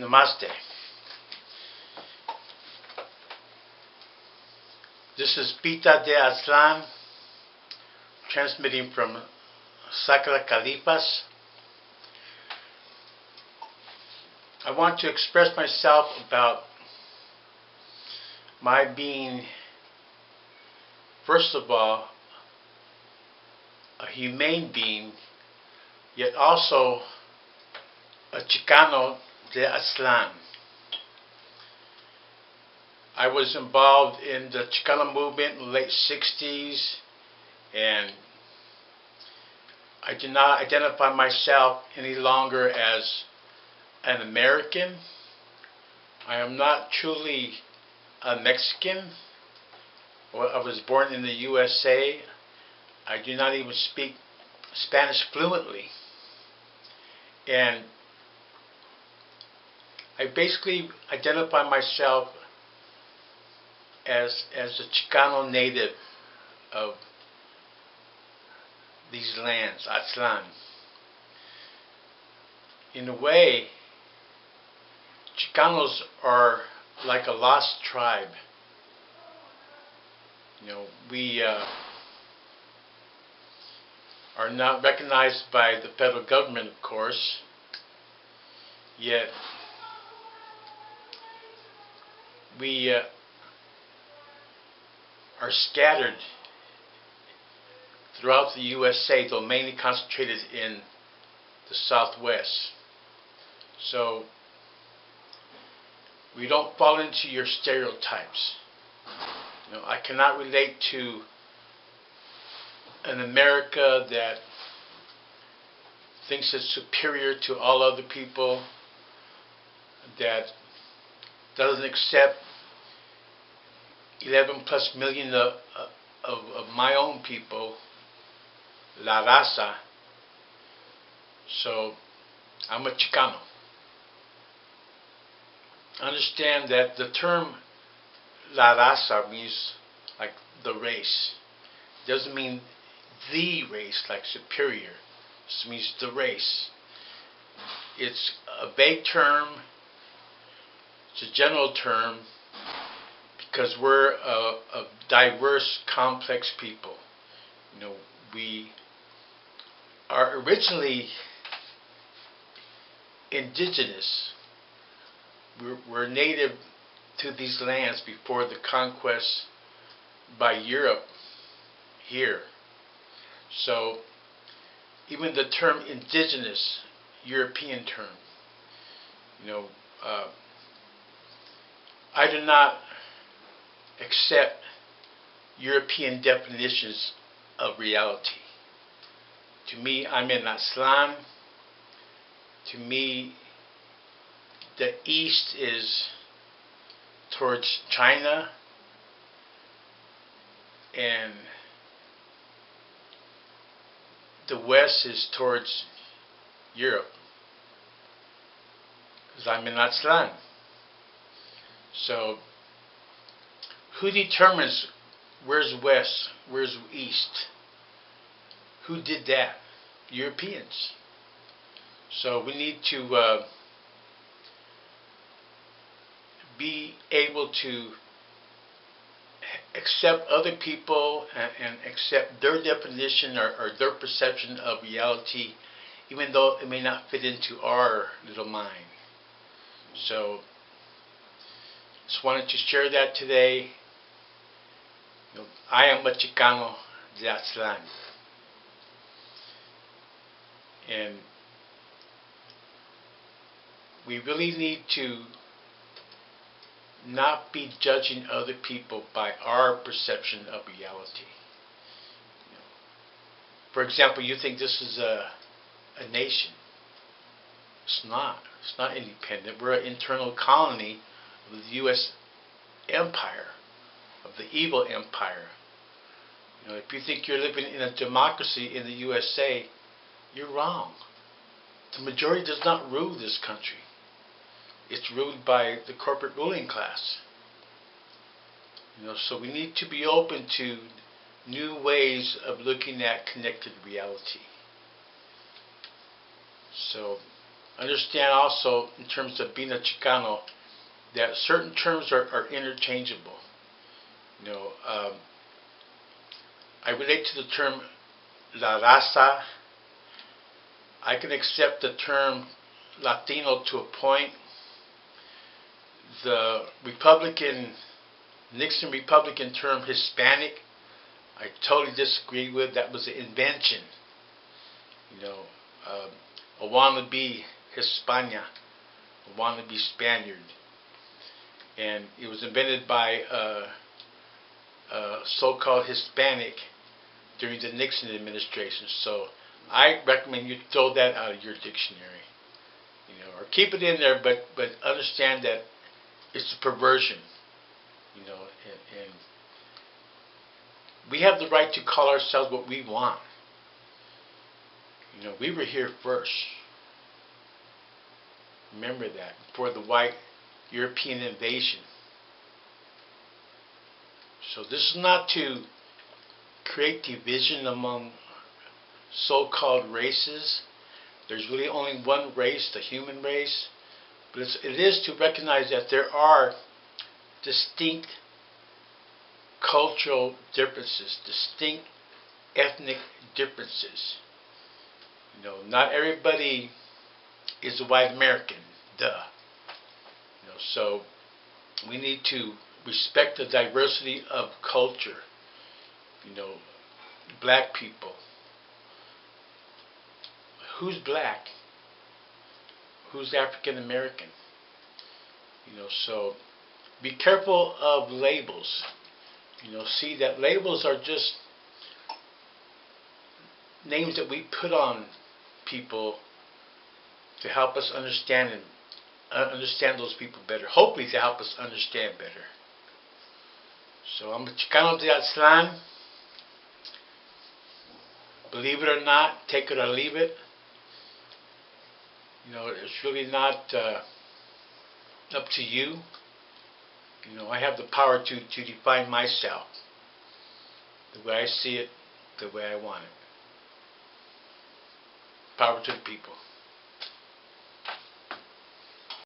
Namaste. This is Chicano de Aztlán, transmitting from Sacramento. I want to express myself about my being, first of all, a humane being, yet also a Chicano de Aztlán. I was involved in the Chicano movement in the late 60s, and I do not identify myself any longer as an American. I am not truly a Mexican. I was born in the USA. I do not even speak Spanish fluently. And I basically identify myself as a Chicano native of these lands, Aztlán. In a way, Chicanos are like a lost tribe. We are not recognized by the federal government, of course, yet we are scattered throughout the USA, though mainly concentrated in the Southwest. So we don't fall into your stereotypes. I cannot relate to an America that thinks it's superior to all other people, that doesn't accept 11 plus million of my own people, La Raza. So I'm a Chicano. Understand that the term La Raza means like the race. It doesn't mean the race, like superior. It just means the race. It's a vague term. It's a general term because we're a diverse, complex people. We are originally indigenous. We're native to these lands before the conquest by Europe here. So even the term indigenous, European term, I do not accept European definitions of reality. To me, I'm in Aztlán. To me, the east is towards China, and the west is towards Europe, because I'm in Aztlán. So who determines where's west, where's east? Who did that? Europeans. So we need to be able to accept other people and accept their definition or their perception of reality, even though it may not fit into our little mind. So just wanted to share that today. I am a Chicano de Aztlán. And we really need to not be judging other people by our perception of reality. For example, you think this is a nation. It's not. It's not independent. We're an internal colony of the U.S. empire, of the evil empire. If you think you're living in a democracy in the USA, you're wrong. The majority does not rule this country. It's ruled by the corporate ruling class. So we need to be open to new ways of looking at connected reality. So understand also, in terms of being a Chicano, that certain terms are interchangeable. You know, I relate to the term la raza. I can accept the term Latino to a point. The Nixon Republican term Hispanic, I totally disagree with. That was an invention. You know, a wannabe Hispania, a wannabe Spaniard. And it was invented by a so-called Hispanic during the Nixon administration. So I recommend you throw that out of your dictionary. You know, or keep it in there, but understand that it's a perversion. You know, and we have the right to call ourselves what we want. You know, we were here first. Remember that, before the white European invasion. So this is not to create division among so-called races. There's really only one race, the human race. But it is to recognize that there are distinct cultural differences, distinct ethnic differences. You know, not everybody is a white American, duh. You know, so we need to respect the diversity of culture. You know, black people. Who's black? Who's African American? You know, so be careful of labels. You know, see that labels are just names that we put on people to help us understand those people better. Hopefully to help us understand better. So I'm a Chicano de Aztlán. Believe it or not, take it or leave it. You know, it's really not up to you. You know, I have the power to define myself the way I see it, the way I want it. Power to the people.